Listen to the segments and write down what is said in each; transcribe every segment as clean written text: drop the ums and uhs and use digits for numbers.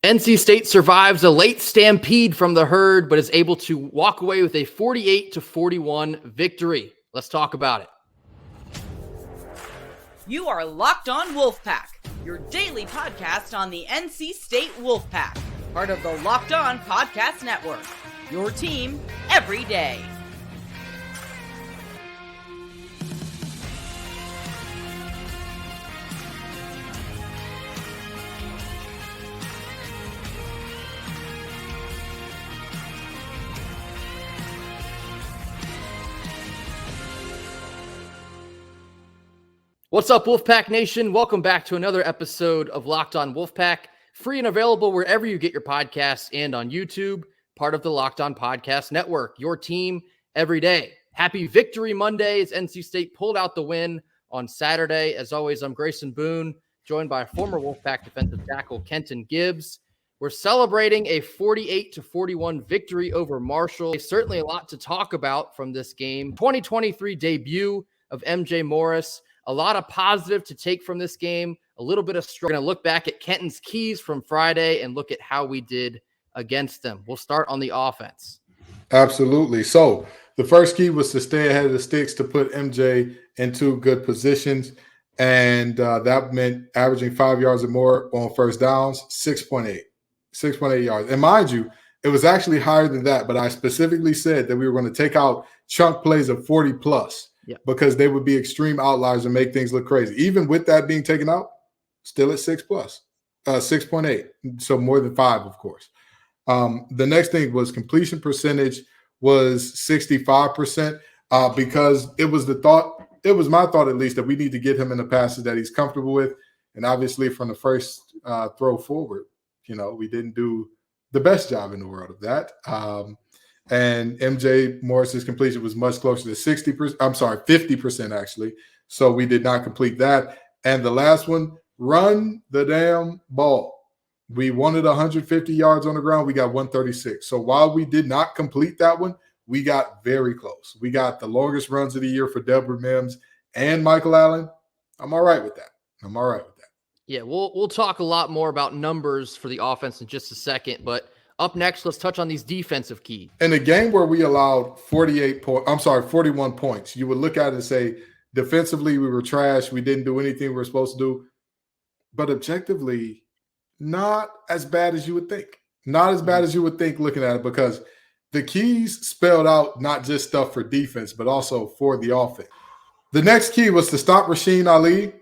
NC State survives a late stampede from the herd, but is able to walk away with a 48-41 victory. Let's talk about it. You are Locked On Wolfpack, your daily podcast on the NC State Wolfpack, part of the Locked On Podcast Network, your team every day. What's up, Wolfpack Nation? Welcome back to another episode of Locked On Wolfpack, free and available wherever you get your podcasts and on YouTube, part of the Locked On Podcast Network, your team every day. Happy Victory Monday as NC State pulled out the win on Saturday. As always, I'm Grayson Boone, joined by former Wolfpack defensive tackle Kenton Gibbs. We're celebrating a 48-41 victory over Marshall. There's certainly a lot to talk about from this game. 2023 debut of MJ Morris. A lot of positive to take from this game, a little bit of struggle. We're going to look back at Kenton's keys from Friday and look at how we did against them. We'll start on the offense. Absolutely. So the first key was to stay ahead of the sticks to put MJ into good positions. And that meant averaging 5 yards or more on first downs, 6.8 yards. And mind you, it was actually higher than that, but I specifically said that we were going to take out chunk plays of 40 plus. Yeah. Because they would be extreme outliers and make things look crazy. Even with that being taken out, still at 6.8. So more than 5, of course. The next thing was completion percentage was 65% because it was my thought at least, that we need to get him in the passes that he's comfortable with. And obviously from the first throw forward, we didn't do the best job in the world of that. And MJ Morris's completion was much closer to 50% actually. So we did not complete that. And the last one, run the damn ball. We wanted 150 yards on the ground. We got 136. So while we did not complete that one, we got very close. We got the longest runs of the year for Deborah Mims and Michael Allen. I'm all right with that. Yeah, we'll talk a lot more about numbers for the offense in just a second, but up next, let's touch on these defensive keys. In a game where we allowed 41 points, you would look at it and say, defensively, we were trash. We didn't do anything we were supposed to do. But objectively, not as bad as you would think. Not as bad as you would think looking at it, because the keys spelled out not just stuff for defense, but also for the offense. The next key was to stop Rasheen Ali.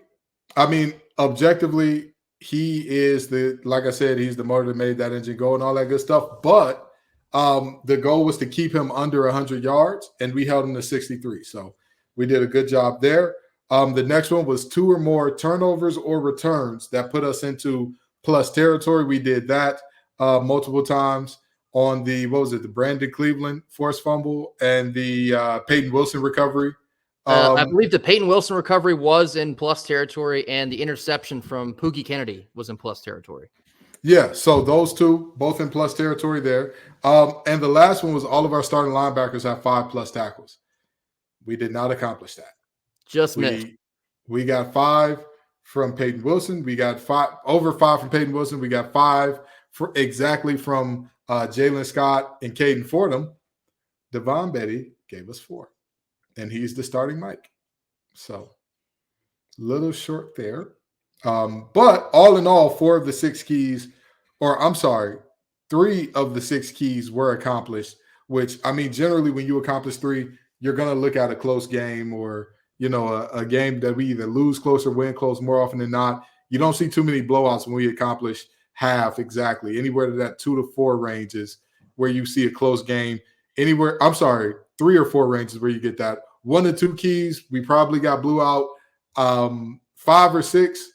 I mean, objectively, he is like I said, he's the motor that made that engine go and all that good stuff. But the goal was to keep him under 100 yards, and we held him to 63. So we did a good job there. The next one was 2 or more turnovers or returns that put us into plus territory. We did that multiple times on the Brandon Cleveland forced fumble and the Peyton Wilson recovery. I believe the Peyton Wilson recovery was in plus territory, and the interception from Pookie Kennedy was in plus territory. Yeah, so those two, both in plus territory there. And the last one was all of our starting linebackers have 5 plus tackles. We did not accomplish that. Just missed. We got 5 from Peyton Wilson. We got over 5 from Peyton Wilson. We got 5 exactly from Jalen Scott and Caden Fordham. Devon Betty gave us 4. And he's the starting Mike. So, little short there. But all in all, 3 of the 6 keys were accomplished, which, I mean, generally when you accomplish 3, you're going to look at a close game or, a game that we either lose close or win close more often than not. You don't see too many blowouts when we accomplish half exactly. Anywhere to that 2 to 4 ranges where you see a close game. 3 or 4 ranges where you get that. 1 to 2 keys, we probably got blew out. 5 or 6,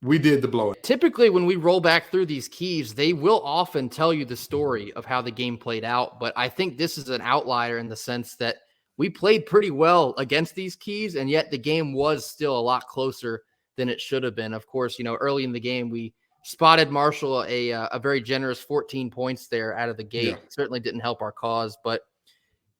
we did the blowout. Typically, when we roll back through these keys, they will often tell you the story of how the game played out. But I think this is an outlier in the sense that we played pretty well against these keys, and yet the game was still a lot closer than it should have been. Of course, early in the game, we spotted Marshall a very generous 14 points there out of the gate. Yeah. Certainly didn't help our cause, but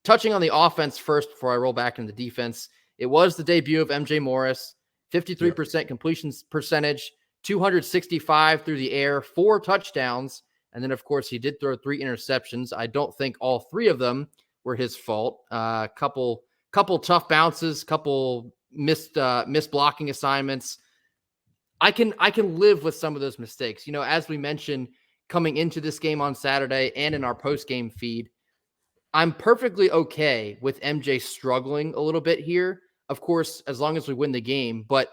touching on the offense first before I roll back into the defense, it was the debut of MJ Morris, 53% completion percentage, 265 through the air, 4 touchdowns. And then, of course, he did throw 3 interceptions. I don't think all 3 of them were his fault. Couple tough bounces, couple missed blocking assignments. I can live with some of those mistakes. You know, as we mentioned, coming into this game on Saturday and in our post-game feed, I'm perfectly okay with MJ struggling a little bit here. Of course, as long as we win the game, but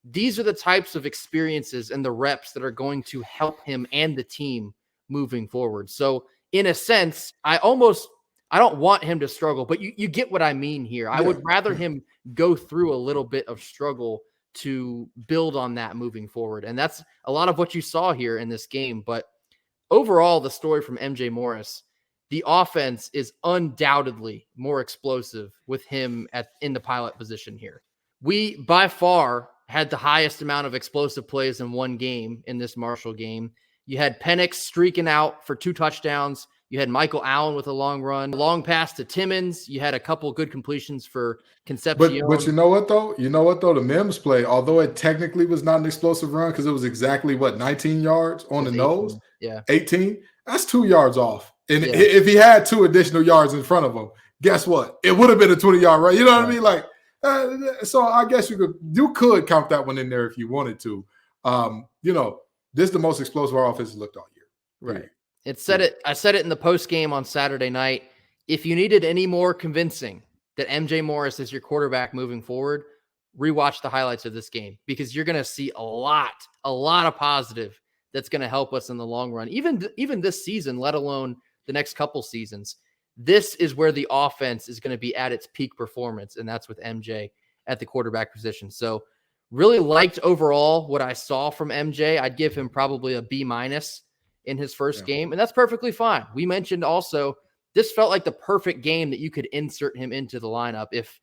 these are the types of experiences and the reps that are going to help him and the team moving forward. So in a sense, I don't want him to struggle, but you get what I mean here. I would rather him go through a little bit of struggle to build on that moving forward. And that's a lot of what you saw here in this game. But overall, the story from MJ Morris, the offense is undoubtedly more explosive with him in the pilot position here. We, by far, had the highest amount of explosive plays in one game in this Marshall game. You had Penix streaking out for 2 touchdowns. You had Michael Allen with a long run, long pass to Timmons. You had a couple good completions for Concepcion. But you know what, though? The Mims play, although it technically was not an explosive run because it was exactly, 19 yards on the 18, nose? Yeah. 18? That's 2 yards off. And if he had 2 additional yards in front of him, guess what? It would have been a 20-yard run. You know what I mean? Like, so I guess you could count that one in there if you wanted to. This is the most explosive our offense has looked all year. Right. I said it in the post game on Saturday night. If you needed any more convincing that MJ Morris is your quarterback moving forward, rewatch the highlights of this game, because you're going to see a lot of positive that's going to help us in the long run. Even this season, let alone the next couple seasons. This is where the offense is going to be at its peak performance, and that's with MJ at the quarterback position. So really liked overall what I saw from MJ. I'd give him probably a B- in his first game, and that's perfectly fine. We mentioned also this felt like the perfect game that you could insert him into the lineup if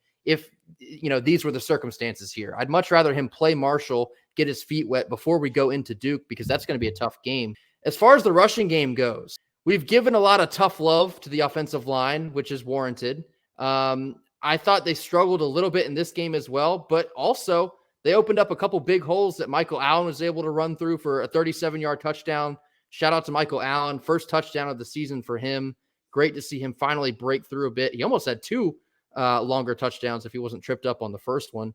these were the circumstances here. I'd much rather him play Marshall, get his feet wet before we go into Duke, because that's going to be a tough game. As far as the rushing game goes, we've given a lot of tough love to the offensive line, which is warranted. I thought they struggled a little bit in this game as well, but also they opened up a couple big holes that Michael Allen was able to run through for a 37-yard touchdown. Shout out to Michael Allen. First touchdown of the season for him. Great to see him finally break through a bit. He almost had 2 longer touchdowns if he wasn't tripped up on the first one.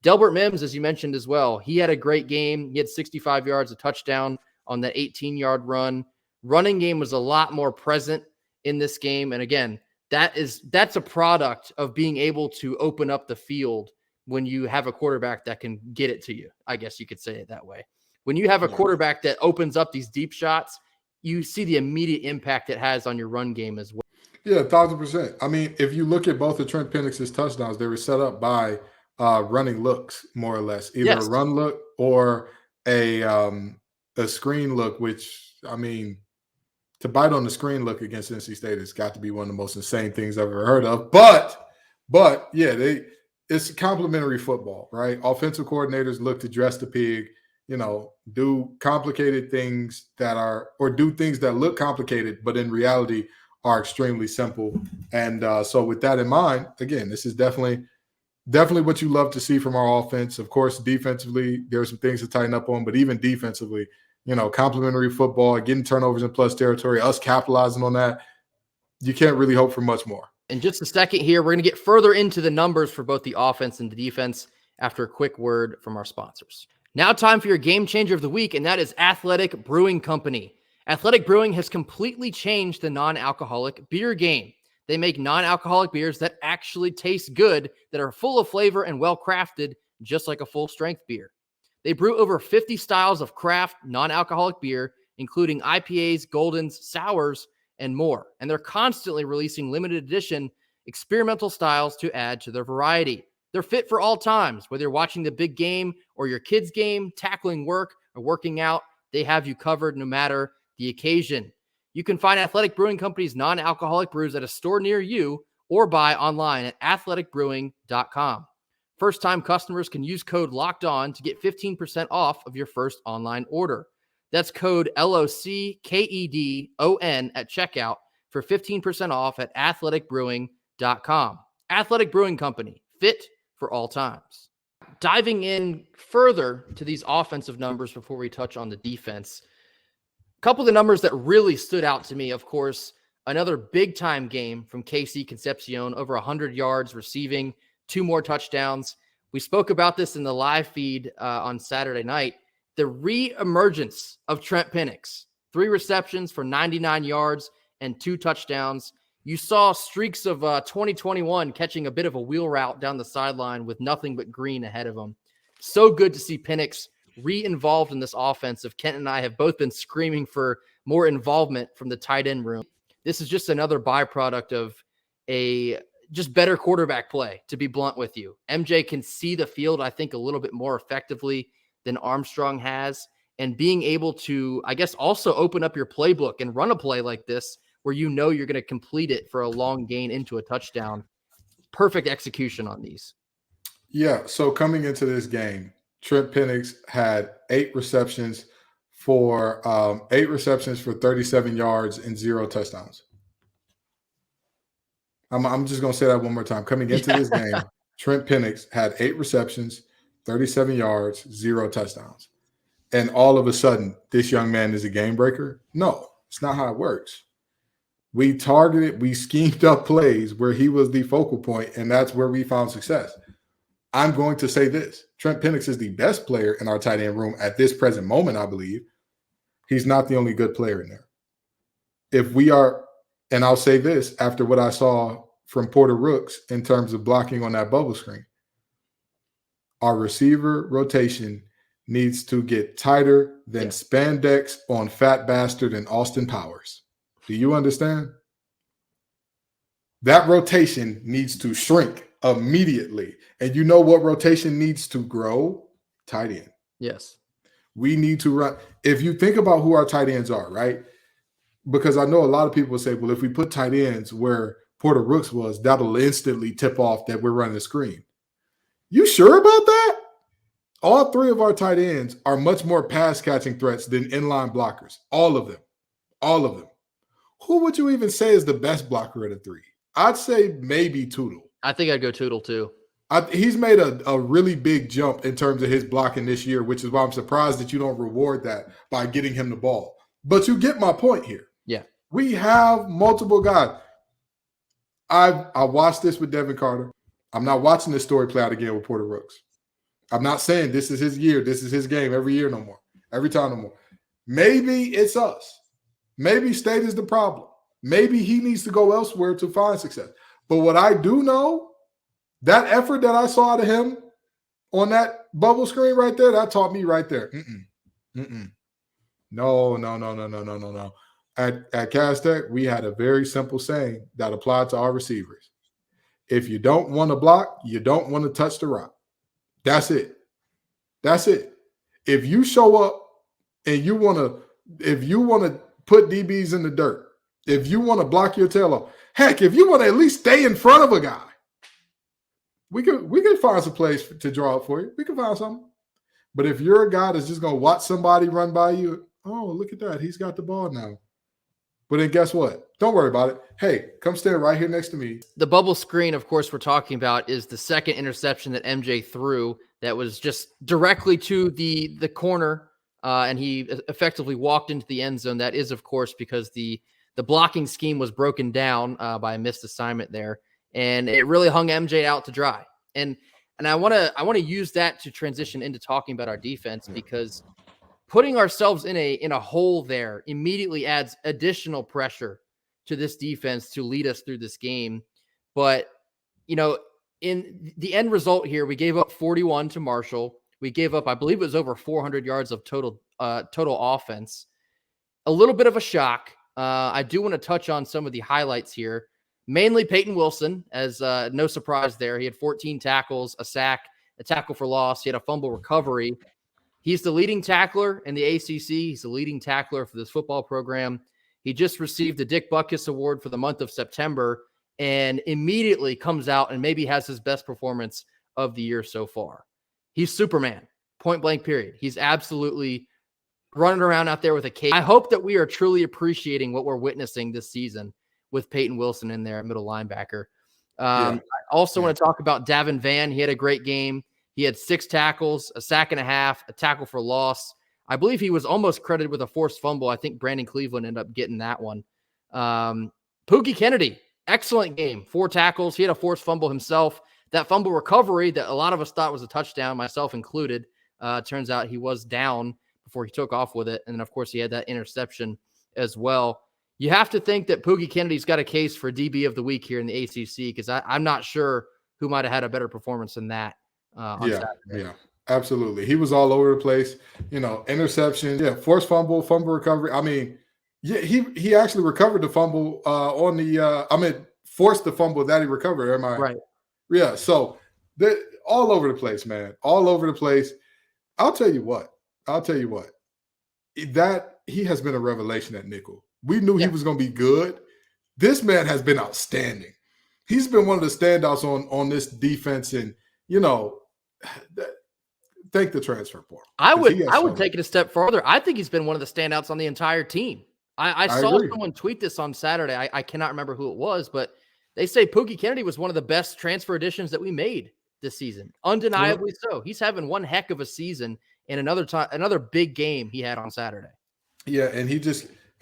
Delbert Mims, as you mentioned as well, he had a great game. He had 65 yards, a touchdown on that 18-yard run. Running game was a lot more present in this game. And again, that's a product of being able to open up the field when you have a quarterback that can get it to you. I guess you could say it that way. When you have a quarterback that opens up these deep shots, you see the immediate impact it has on your run game as well. Yeah, 1,000%. I mean, if you look at both of Trent Penix's touchdowns, they were set up by running looks, more or less, either a run look or a screen look, which, I mean, to bite on the screen look against NC State has got to be one of the most insane things I've ever heard of. But yeah, it's complimentary football, right? Offensive coordinators look to dress the pig, do complicated things do things that look complicated, but in reality are extremely simple. And so with that in mind, again, this is definitely what you love to see from our offense. Of course, defensively, there are some things to tighten up on, but even defensively, complimentary football, getting turnovers in plus territory, us capitalizing on that, you can't really hope for much more. In just a second here, we're going to get further into the numbers for both the offense and the defense after a quick word from our sponsors. Now time for your game changer of the week, and that is Athletic Brewing Company. Athletic Brewing has completely changed the non-alcoholic beer game. They make non-alcoholic beers that actually taste good, that are full of flavor and well-crafted, just like a full-strength beer. They brew over 50 styles of craft non-alcoholic beer, including IPAs, Goldens, sours, and more. And they're constantly releasing limited edition experimental styles to add to their variety. They're fit for all times, whether you're watching the big game or your kids' game, tackling work, or working out. They have you covered no matter the occasion. You can find Athletic Brewing Company's non-alcoholic brews at a store near you or buy online at athleticbrewing.com. First-time customers can use code LOCKEDON to get 15% off of your first online order. That's code LOCKEDON at checkout for 15% off at athleticbrewing.com. Athletic Brewing Company, fit for all times. diving in further to these offensive numbers before we touch on the defense, a couple of the numbers that really stood out to me, of course, another big-time game from KC Concepcion, over 100 yards receiving, 2 more touchdowns. We spoke about this in the live feed on Saturday night. The re-emergence of Trent Penix, 3 receptions for 99 yards and 2 touchdowns. You saw streaks of 2021 catching a bit of a wheel route down the sideline with nothing but green ahead of him. So good to see Penix re-involved in this offense. Kent and I have both been screaming for more involvement from the tight end room. This is just another byproduct of a just better quarterback play, to be blunt with you. MJ can see the field, I think, a little bit more effectively than Armstrong has. And being able to, I guess, also open up your playbook and run a play like this where you know you're going to complete it for a long gain into a touchdown. Perfect execution on these. Yeah, so coming into this game, Trent Penix had 8 receptions for 37 yards and 0 touchdowns. I'm just going to say that one more time. Coming into this game, Trent Penix had 8 receptions, 37 yards, 0 touchdowns. And all of a sudden, this young man is a game breaker? No, it's not how it works. We schemed up plays where he was the focal point, and that's where we found success. I'm going to say this. Trent Penix is the best player in our tight end room at this present moment, I believe. He's not the only good player in there. If we are, and I'll say this after what I saw from Porter Rooks in terms of blocking on that bubble screen, our receiver rotation needs to get tighter than spandex on Fat Bastard and Austin Powers. Do you understand? That rotation needs to shrink immediately. And you know what rotation needs to grow? Tight end. Yes. We need to run. If you think about who our tight ends are, right? Because I know a lot of people say, well, if we put tight ends where Porter Rooks was, that'll instantly tip off that we're running a screen. You sure about that? All 3 of our tight ends are much more pass-catching threats than inline blockers. All of them. All of them. Who would you even say is the best blocker of the 3? I'd say maybe Tootle. I think I'd go Tootle too. He's made a really big jump in terms of his blocking this year, which is why I'm surprised that you don't reward that by getting him the ball. But you get my point here. Yeah. We have multiple guys. I watched this with Devin Carter. I'm not watching this story play out again with Porter Rooks. I'm not saying this is his year. This is his game every year no more. Every time no more. Maybe it's us. Maybe state is the problem. Maybe he needs to go elsewhere to find success. But what I do know, that effort that I saw out of him on that bubble screen right there, that taught me right there. No. At Cass Tech, we had a very simple saying that applied to our receivers. If you don't want to block, you don't want to touch the rock. That's it. That's it. If you show up and if you want to put DBs in the dirt, if you want to block your tail off, heck, if you want to at least stay in front of a guy, we can find some place to draw up for you. We can find something. But if you're a guy that's just going to watch somebody run by you, oh, look at that. He's got the ball now. But then guess what? Don't worry about it. Hey, come stand right here next to me. The bubble screen, of course, we're talking about is the second interception that MJ threw that was just directly to the corner, and he effectively walked into the end zone. That is, of course, because the blocking scheme was broken down by a missed assignment there, and it really hung MJ out to dry. And I want to use that to transition into talking about our defense, because putting ourselves in a hole there immediately adds additional pressure to this defense to lead us through this game. But, you know, in the end result here, we gave up 41 to Marshall. We gave up, I believe it was over 400 yards of total offense. A little bit of a shock. I do want to touch on some of the highlights here. Mainly Peyton Wilson, as no surprise there. He had 14 tackles, a sack, a tackle for loss. He had a fumble recovery. He's the leading tackler in the ACC. He's the leading tackler for this football program. He just received the Dick Butkus Award for the month of September and immediately comes out and maybe has his best performance of the year so far. He's Superman, point blank period. He's absolutely running around out there with a cape. I hope that we are truly appreciating what we're witnessing this season with Peyton Wilson in there at middle linebacker. I also want to talk about Davin Vann. He had a great game. He had 6 tackles, a sack and a half, a tackle for loss. I believe he was almost credited with a forced fumble. I think Brandon Cleveland ended up getting that one. Pookie Kennedy, excellent game. 4 tackles. He had a forced fumble himself. That fumble recovery that a lot of us thought was a touchdown, myself included, turns out he was down before he took off with it. And then, of course, he had that interception as well. You have to think that Pookie Kennedy's got a case for DB of the week here in the ACC, because I'm not sure who might have had a better performance than that on Saturday. Yeah, absolutely. He was all over the place. Interception, forced fumble recovery. I mean, yeah, he actually recovered the fumble forced the fumble that he recovered. Am I right? Yeah. So all over the place, man. All over the place. I'll tell you what. That he has been a revelation at nickel. We knew he was going to be good. This man has been outstanding. He's been one of the standouts on this defense, and thank the transfer portal. I would take it a step further. I think he's been one of the standouts on the entire team. I saw someone tweet this on Saturday. I cannot remember who it was, but they say Pookie Kennedy was one of the best transfer additions that we made this season. Undeniably so. He's having one heck of a season, and another big game he had on Saturday. Yeah, and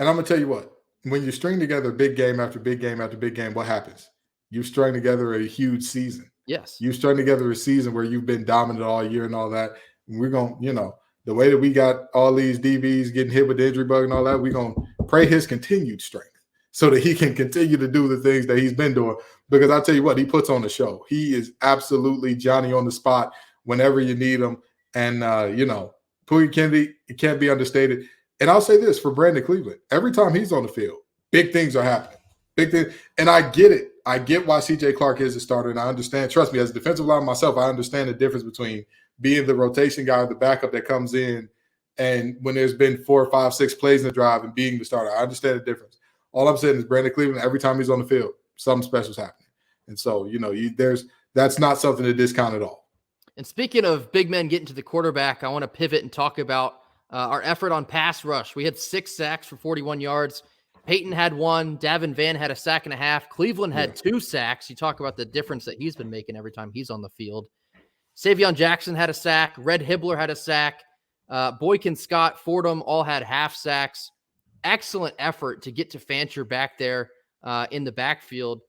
I'm going to tell you what, when you string together big game after big game after big game, what happens? You string together a huge season. Yes. You string together a season where you've been dominant all year and all that. And we're going to, the way that we got all these DBs getting hit with the injury bug and all that, we're going to pray his continued strength so that he can continue to do the things that he's been doing. Because I'll tell you what, he puts on the show. He is absolutely Johnny on the spot whenever you need him. And, Pookie Kennedy, it can't be understated. And I'll say this for Brandon Cleveland. Every time he's on the field, big things are happening. Big things. And I get it. I get why C.J. Clark is a starter, and I understand. Trust me, as a defensive lineman myself, I understand the difference between being the rotation guy or the backup that comes in and when there's been 4, 5, 6 plays in the drive and being the starter. I understand the difference. All I'm saying is Brandon Cleveland, every time he's on the field, something special is happening. And so, that's not something to discount at all. And speaking of big men getting to the quarterback, I want to pivot and talk about our effort on pass rush. We had 6 sacks for 41 yards. Peyton had 1. Davin Vann had a sack and a half. Cleveland had 2 sacks. You talk about the difference that he's been making every time he's on the field. Savion Jackson had a sack. Red Hibbler had a sack. Boykin, Scott, Fordham all had half sacks. Excellent effort to get to Fancher back there in the backfield.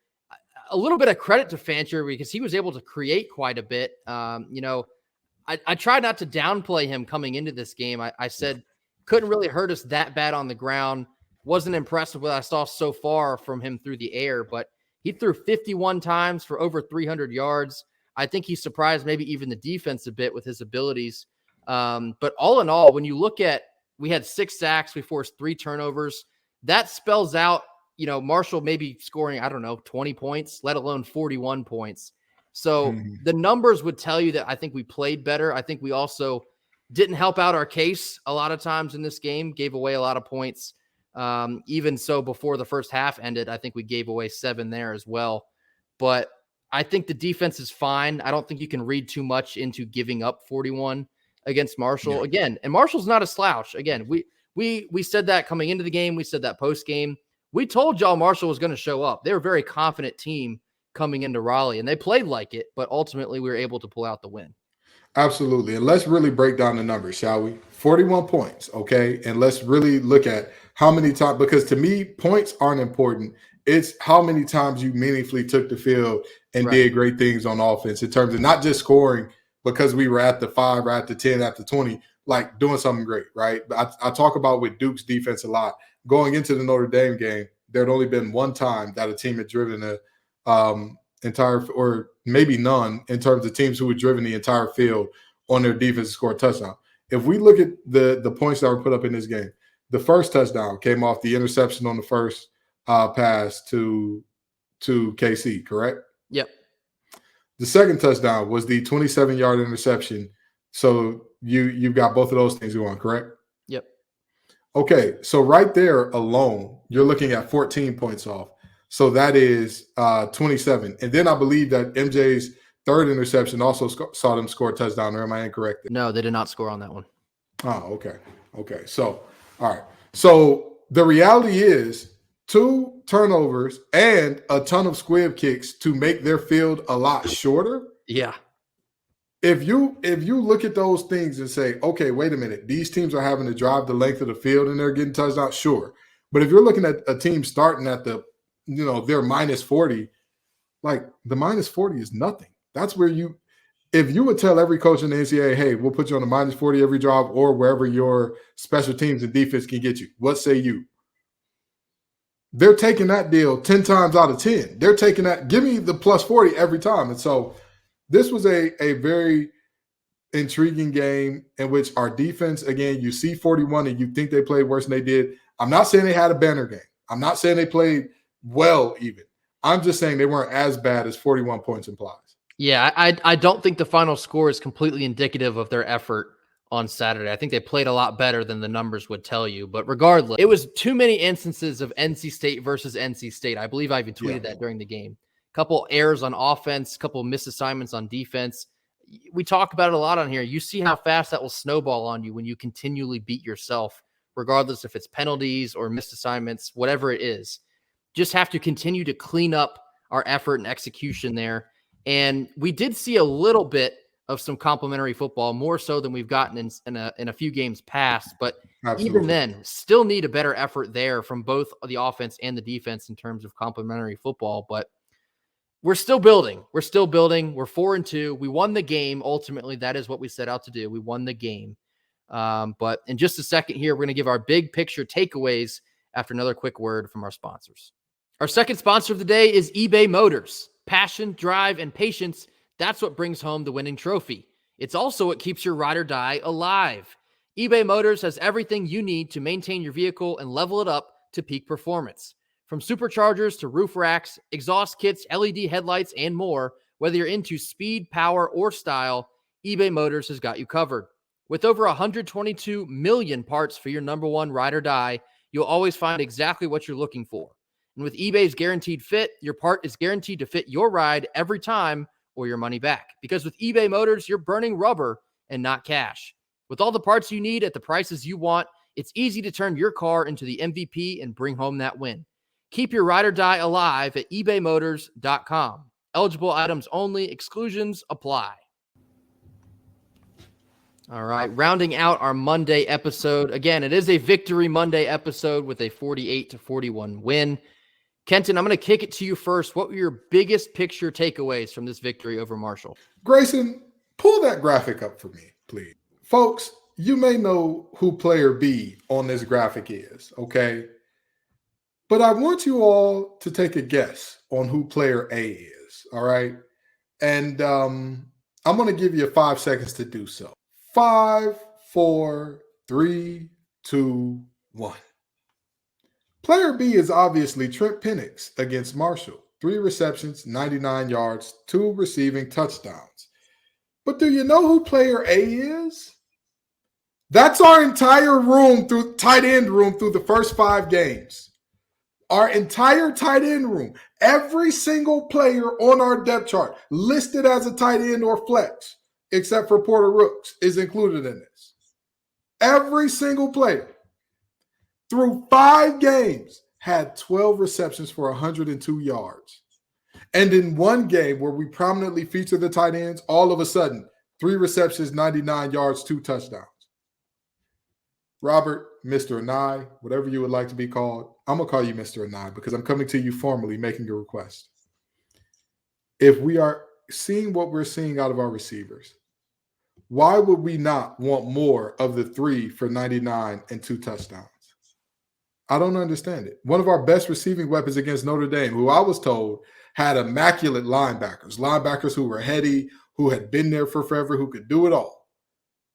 A little bit of credit to Fancher because he was able to create quite a bit. I tried not to downplay him coming into this game. I said couldn't really hurt us that bad on the ground. Wasn't impressed with what I saw so far from him through the air, but he threw 51 times for over 300 yards. I think he surprised maybe even the defense a bit with his abilities. But all in all, when you look at, we had 6 sacks, we forced 3 turnovers. That spells out, Marshall maybe scoring, 20 points, let alone 41 points. So the numbers would tell you that I think we played better. I think we also didn't help out our case a lot of times in this game, gave away a lot of points. Even so, before the first half ended, I think we gave away 7 there as well. But I think the defense is fine. I don't think you can read too much into giving up 41 against Marshall again. And Marshall's not a slouch. Again, we said that coming into the game. We said that post game. We told y'all Marshall was going to show up. They were a very confident team coming into Raleigh, and they played like it. But ultimately, we were able to pull out the win. Absolutely. And let's really break down the numbers, shall we? 41 points, okay? And let's really look at how many times, because to me, points aren't important. It's how many times you meaningfully took the field and did great things on offense in terms of not just scoring because we were at the 5 or at the 10, at the 20, like doing something great, right? But I talk about with Duke's defense a lot. Going into the Notre Dame game, there had only been one time that a team had driven a entire, or maybe none, in terms of teams who had driven the entire field on their defense to score a touchdown. If we look at the points that were put up in this game, the first touchdown came off the interception on the first pass to KC, correct? Yep. The second touchdown was the 27-yard interception. So you've got both of those things going, correct? Yep. Okay, so right there alone, you're looking at 14 points off. So that is 27. And then I believe that MJ's third interception also saw them score a touchdown, or am I incorrect? No, they did not score on that one. Oh, okay. Okay, so all right. So the reality is 2 turnovers and a ton of squib kicks to make their field a lot shorter. Yeah. If you look at those things and say, okay, wait a minute, these teams are having to drive the length of the field and they're getting touchdowns, sure. But if you're looking at a team starting at the, they're minus 40, like the minus 40 is nothing. That's where if you would tell every coach in the NCAA, hey, we'll put you on a minus 40 every drive or wherever your special teams and defense can get you, what say you? They're taking that deal 10 times out of 10. They're taking that, give me the plus 40 every time. And so this was a very intriguing game in which our defense, again, you see 41 and you think they played worse than they did. I'm not saying they had a banner game. I'm not saying they played well even. I'm just saying they weren't as bad as 41 points implies. Yeah, I don't think the final score is completely indicative of their effort on Saturday. I think they played a lot better than the numbers would tell you. But regardless, it was too many instances of NC State versus NC State. I believe I even tweeted that during the game. Couple errors on offense, couple misassignments on defense. We talk about it a lot on here. You see how fast that will snowball on you when you continually beat yourself, regardless if it's penalties or missed assignments, whatever it is. Just have to continue to clean up our effort and execution there. And we did see a little bit of some complimentary football, more so than we've gotten in a few games past. But even then, still need a better effort there from both the offense and the defense in terms of complimentary football. But we're still building. We're 4-2. We won the game. Ultimately, that is what we set out to do. We won the game. But in just a second here, we're going to give our big picture takeaways after another quick word from our sponsors. Our second sponsor of the day is eBay Motors. Passion, drive, and patience, that's what brings home the winning trophy. It's also what keeps your ride or die alive. eBay Motors has everything you need to maintain your vehicle and level it up to peak performance. From superchargers to roof racks, exhaust kits, LED headlights, and more, whether you're into speed, power, or style, eBay Motors has got you covered. With over 122 million parts for your number one ride or die, you'll always find exactly what you're looking for. And with eBay's Guaranteed Fit, your part is guaranteed to fit your ride every time or your money back. Because with eBay Motors, you're burning rubber and not cash. With all the parts you need at the prices you want, it's easy to turn your car into the MVP and bring home that win. Keep your ride or die alive at ebaymotors.com. Eligible items only. Exclusions apply. All right, rounding out our Monday episode. Again, it is a Victory Monday episode with a 48-41 win. Kenton, I'm going to kick it to you first. What were your biggest picture takeaways from this victory over Marshall? Grayson, pull that graphic up for me, please. Folks, you may know who player B on this graphic is, okay? But I want you all to take a guess on who player A is, all right? And I'm going to give you 5 seconds to do so. 5, 4, 3, 2, 1. Player B is obviously Trent Penix against Marshall. 3 receptions, 99 yards, 2 receiving touchdowns. But do you know who player A is? That's our entire room through tight end room through the first 5 games. Our entire tight end room. Every single player on our depth chart listed as a tight end or flex, except for Porter Rooks, is included in this. Every single player through 5 games had 12 receptions for 102 yards. And in one game where we prominently feature the tight ends, all of a sudden, 3 receptions, 99 yards, 2 touchdowns. Robert, Mr. Anai, whatever you would like to be called, I'm going to call you Mr. Anai because I'm coming to you formally making a request. If we are seeing what we're seeing out of our receivers, why would we not want more of the 3 for 99 and 2 touchdowns? I don't understand it. One of our best receiving weapons against Notre Dame, who I was told had immaculate linebackers who were heady, who had been there for forever, who could do it all.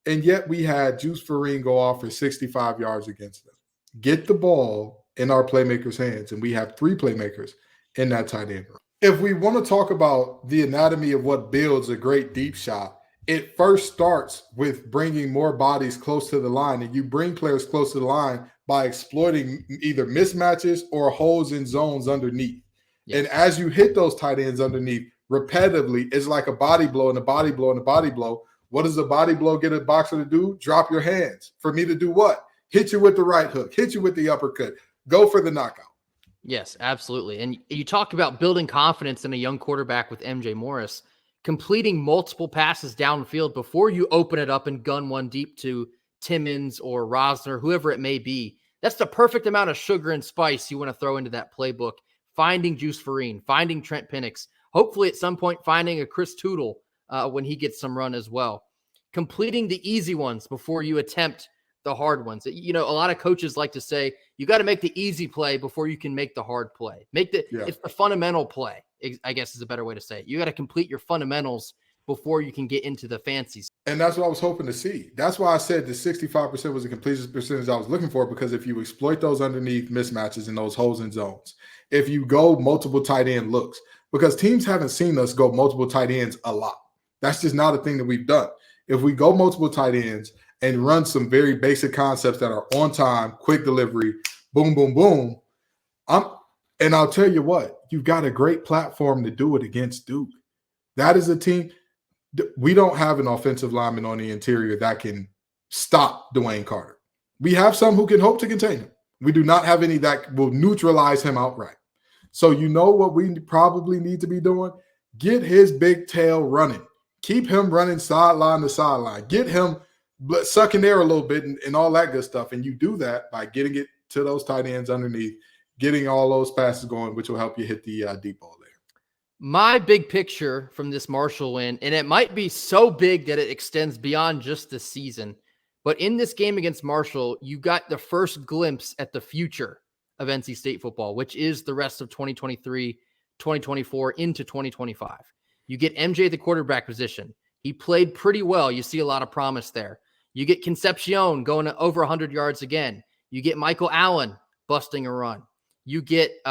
And yet we had Juice Farine go off for 65 yards against them. Get the ball in our playmakers' hands, and we have 3 playmakers in that tight end room. If we want to talk about the anatomy of what builds a great deep shot, it first starts with bringing more bodies close to the line, and you bring players close to the line by exploiting either mismatches or holes in zones underneath. Yes. And as you hit those tight ends underneath repetitively, it's like a body blow and a body blow and a body blow. What does a body blow get a boxer to do? Drop your hands. For me to do what? Hit you with the right hook, hit you with the uppercut, go for the knockout. Yes, absolutely. And you talk about building confidence in a young quarterback with MJ Morris. completing multiple passes downfield before you open it up and gun one deep to Timmons or Rosner, whoever it may be. That's the perfect amount of sugar and spice you want to throw into that playbook. Finding Juice Farine, finding Trent Penix, hopefully at some point finding a Chris Tootle when he gets some run as well. Completing the easy ones before you attempt the hard ones. A lot of coaches like to say, you got to make the easy play before you can make the hard play. It's the fundamental play, I guess is a better way to say it. You got to complete your fundamentals before you can get into the fancies. And that's what I was hoping to see. That's why I said the 65% was the completion percentage I was looking for, because if you exploit those underneath mismatches and those holes in zones, if you go multiple tight end looks, because teams haven't seen us go multiple tight ends a lot. That's just not a thing that we've done. If we go multiple tight ends and run some very basic concepts that are on time, quick delivery, boom, boom, boom, and I'll tell you what, you've got a great platform to do it against Duke. That is a team. We don't have an offensive lineman on the interior that can stop Dwayne Carter. We have some who can hope to contain him. We do not have any that will neutralize him outright. So you know what we probably need to be doing? Get his big tail running. Keep him running sideline to sideline. Get him sucking air a little bit and all that good stuff. And you do that by getting it to those tight ends underneath, getting all those passes going, which will help you hit the deep ball there. My big picture from this Marshall win, and it might be so big that it extends beyond just the season, but in this game against Marshall, you got the first glimpse at the future of NC State football, which is the rest of 2023, 2024 into 2025. You get MJ at the quarterback position. He played pretty well. You see a lot of promise there. You get Concepcion going to over 100 yards again. You get Michael Allen busting a run. You get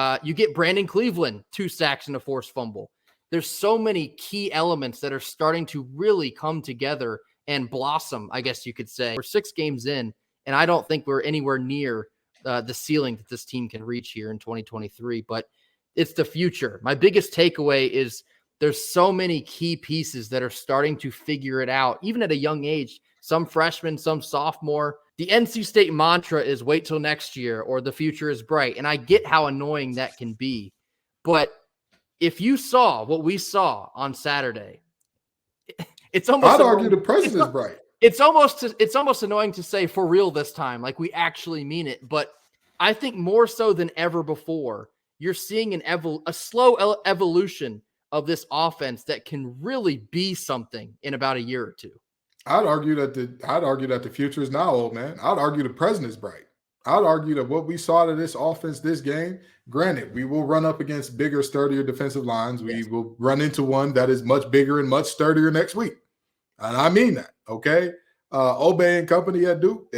Brandon Cleveland, 2 sacks and a forced fumble. There's so many key elements that are starting to really come together and blossom, I guess you could say. We're 6 games in, and I don't think we're anywhere near the ceiling that this team can reach here in 2023, but it's the future. My biggest takeaway is there's so many key pieces that are starting to figure it out, even at a young age, some freshmen, some sophomore. The NC State mantra is wait till next year or the future is bright. And I get how annoying that can be. But if you saw what we saw on Saturday, it's almost— I'd argue the present is bright. It's almost annoying to say for real this time, like we actually mean it. But I think more so than ever before, you're seeing a slow evolution of this offense that can really be something in about a year or two. I'd argue that the future is now, old man. I'd argue the present is bright. I'd argue that what we saw to this offense this game, granted, we will run up against bigger, sturdier defensive lines. We will run into one that is much bigger and much sturdier next week. And I mean that, okay? Obey and company at Duke,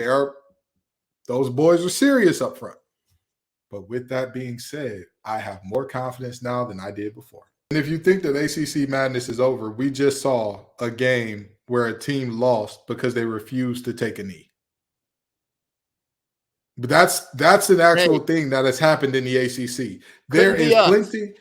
those boys are serious up front. But with that being said, I have more confidence now than I did before. And if you think that ACC madness is over, we just saw a game where a team lost because they refused to take a knee. But that's an actual thing that has happened in the ACC. There is plenty.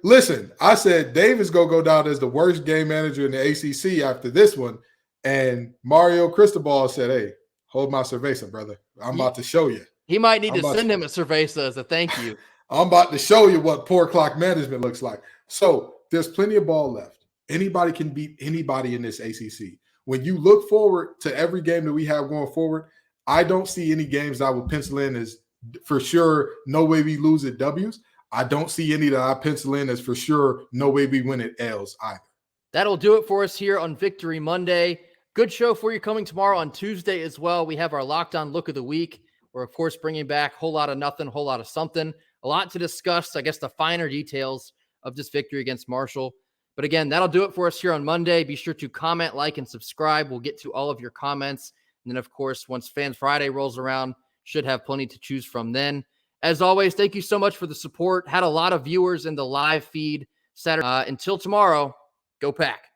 Listen, I said Davis go down as the worst game manager in the ACC after this one, and Mario Cristobal said, "Hey, hold my cerveza, brother. I'm about to show you." He might need to send him a cerveza as a thank you. I'm about to show you what poor clock management looks like. So there's plenty of ball left. Anybody can beat anybody in this ACC. When you look forward to every game that we have going forward, I don't see any games that I would pencil in as for sure no way we lose at W's. I don't see any that I pencil in as for sure no way we win at L's either. That'll do it for us here on Victory Monday. Good show for you coming tomorrow on Tuesday as well. We have our Locked On Look of the Week. We're, of course, bringing back whole lot of nothing, whole lot of something. A lot to discuss, I guess, the finer details of this victory against Marshall. But again, that'll do it for us here on Monday. Be sure to comment, like, and subscribe. We'll get to all of your comments. And then, of course, once Fans Friday rolls around, should have plenty to choose from then. As always, thank you so much for the support. Had a lot of viewers in the live feed Saturday. Until tomorrow, go Pack.